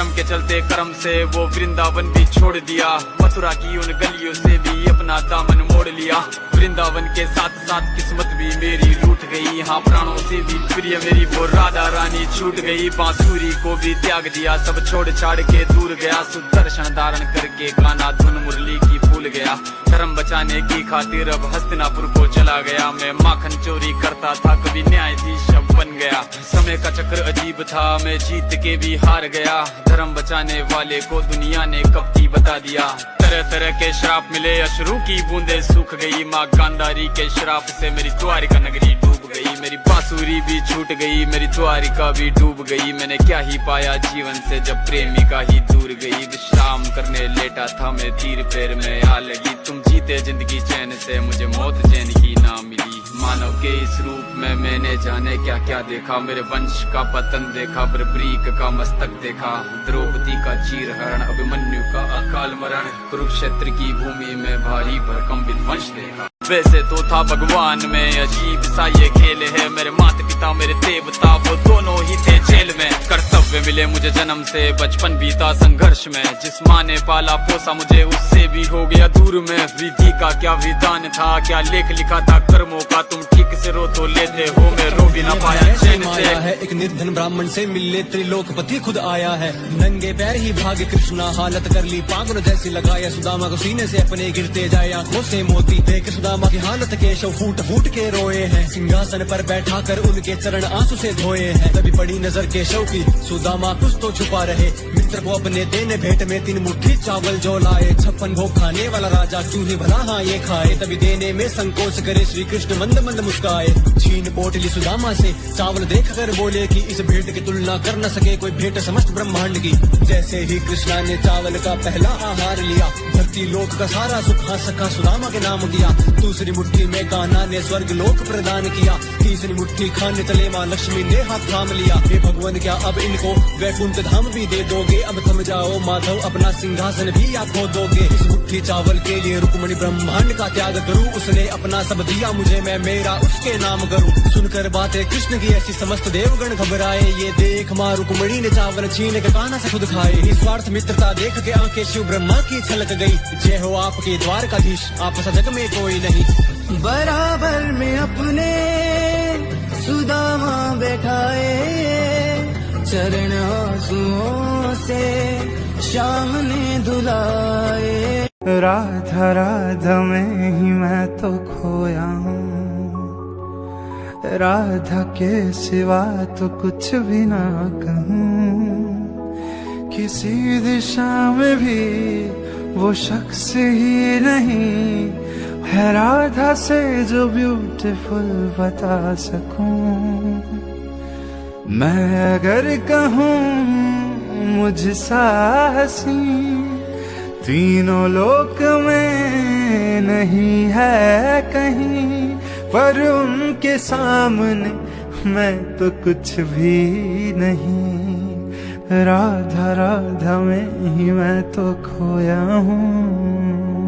धर्म के चलते कर्म से वो वृंदावन भी छोड़ दिया, मथुरा की उन गलियों से भी अपना दामन मोड़ लिया। वृंदावन के साथ साथ किस्मत भी मेरी रूठ गई, यहाँ प्राणों से भी प्रिय मेरी वो राधा रानी छूट गई। बांसुरी को भी त्याग दिया, सब छोड़ छाड़ के दूर गया, सुदर्शन धारण करके गाना धुन मुरली की भूल गया। धर्म बचाने की खातिर अब हस्तिनापुर को चला गया, मैं माखन चोरी करता था कभी न्यायाधीश अब बन गया। समय का चक्र अजीब था, मैं जीत के भी हार गया, धर्म बचाने वाले को दुनिया ने कपटी बता दिया। तरह तरह के श्राप मिले, अश्रु की बूंदे सूख गई, माँ गांधारी के श्राप से मेरी द्वारिका नगरी डूब गई। मेरी बांसुरी भी छूट गई, मेरी द्वारिका भी डूब गई। मैंने क्या ही पाया जीवन से जब प्रेमिका ही दूर गई। विश्राम करने लेटा था मैं, तीर पैर में आ लगी, तुम जीते जिंदगी चैन से, मुझे मौत चैन की ना मिली। मानव के इस रूप में मैंने जाने क्या क्या देखा, मेरे वंश का पतन देखा, बर्बरीक का मस्तक देखा, द्रौपदी का चीरहरण, अभिमन्यु का अकाल मरण, कुरुक्षेत्र की भूमि में भारी भरकम विध्वंस देखा। वैसे तो था भगवान में अजीब सा ये खेल है, मेरे माता पिता मेरे देवता वो दोनों ही थे जेल में। कर्तव्य मिले मुझे जन्म से, बचपन बीता संघर्ष में, जिस माँ ने पाला पोसा मुझे उससे भी हो गया दूर में। विधि का क्या विधान था, क्या लेख लिखा था कर्मों का, तुम ठीक से रो तो लेते हो, मैं रो भी ना पाया चैन से। है एक निर्धन ब्राह्मण से मिलने त्रिलोकपति खुद आया है, नंगे पैर ही भागे कृष्णा, हालत कर ली पागल जैसी, लगाया सुदामा को सीने से अपने गिरते जाए आंखों से मोती। देख सुदामा की हालत केशव फूट फूट के रोए हैं, सिंहासन पर बैठा कर उनके चरण आंसू से धोए हैं। तभी पड़ी नजर केशव की, सुदामा कुछ तो छुपा रहे, मित्र को अपने देने भेंट में 3 मुट्ठी चावल जो लाए। 56 भोग खाने वाला राजा चूहे भला हाँ ये खाए, तभी देने में संकोच करे श्री कृष्ण मंद मंद मुस्काए। छीन पोटली सुदामा से चावल देख कर बोले कि इस भेंट की तुलना कर न सके कोई भेंट समस्त ब्रह्मांड की। जैसे ही कृष्णा ने चावल का पहला आहार लिया, धरती लोक का सारा सुख सखा सुदामा के नाम किया। दूसरी मुट्ठी में कान्हा ने स्वर्ग लोक प्रदान किया, तीसरी मुट्ठी खाने चले माँ लक्ष्मी ने हाथ थाम लिया। हे भगवान क्या अब इनको वैकुंठ धाम भी दे दोगे, अब थम जाओ माधव अपना सिंहासन भी आप खो दोगे। इस मुट्ठी चावल के लिए रुक्मणी ब्रह्मांड का त्याग करूं, उसने अपना सब दिया मुझे, मैं मेरा उसके नाम करूं। सुनकर बातें कृष्ण की ऐसी समस्त देवगण घबराए, ये देख माँ रुक्मणी ने चावल छीन के कान्हा से खुद खाए। निस्वार्थ मित्रता देख के आंखें शिव ब्रह्मा की छलक गई, जय हो आपके द्वारकाधीश आप सा जग में कोई नहीं। बराबर में अपने सुदामा बैठाए, चरण आंसुओं से श्याम ने धुलाए। राधा राधा में ही मैं तो खोया हूँ, राधा के सिवा तो कुछ भी ना कहूँ। किसी दिशा में भी वो शख्स ही नहीं है राधा से जो ब्यूटीफुल बता सकूं। मैं अगर कहूँ मुझसा हसीं तीनों लोक में नहीं है कहीं, पर उनके सामने मैं तो कुछ भी नहीं। राधा राधा में ही मैं तो खोया हूँ।